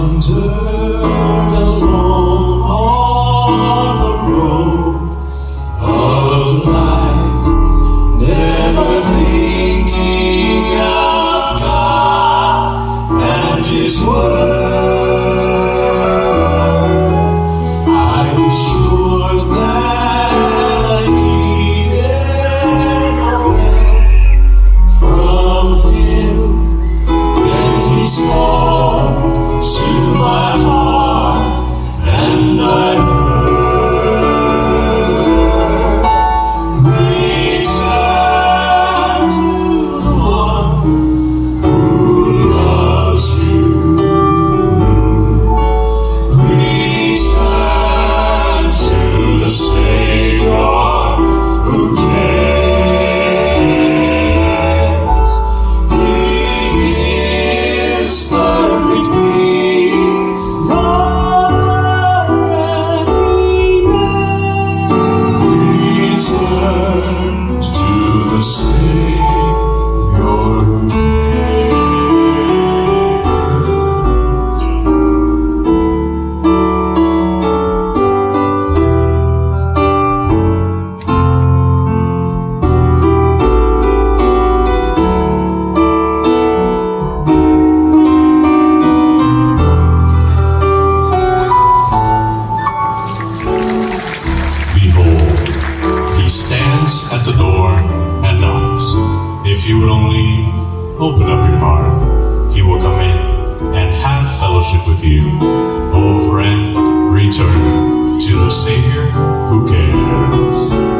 wandered alone on the road of life, never thinking of God and His word. I was sure that I needed no help from Him. Then He spoke to my heart, and I heard, return to the one who loves you. Return to the Savior who cares. He gives perfect peace, love and He return to the Savior who Behold, He stands at the door and knocks. If you will only open up your heart, He will come in and have fellowship with you. Oh friend, return to the Savior who cares.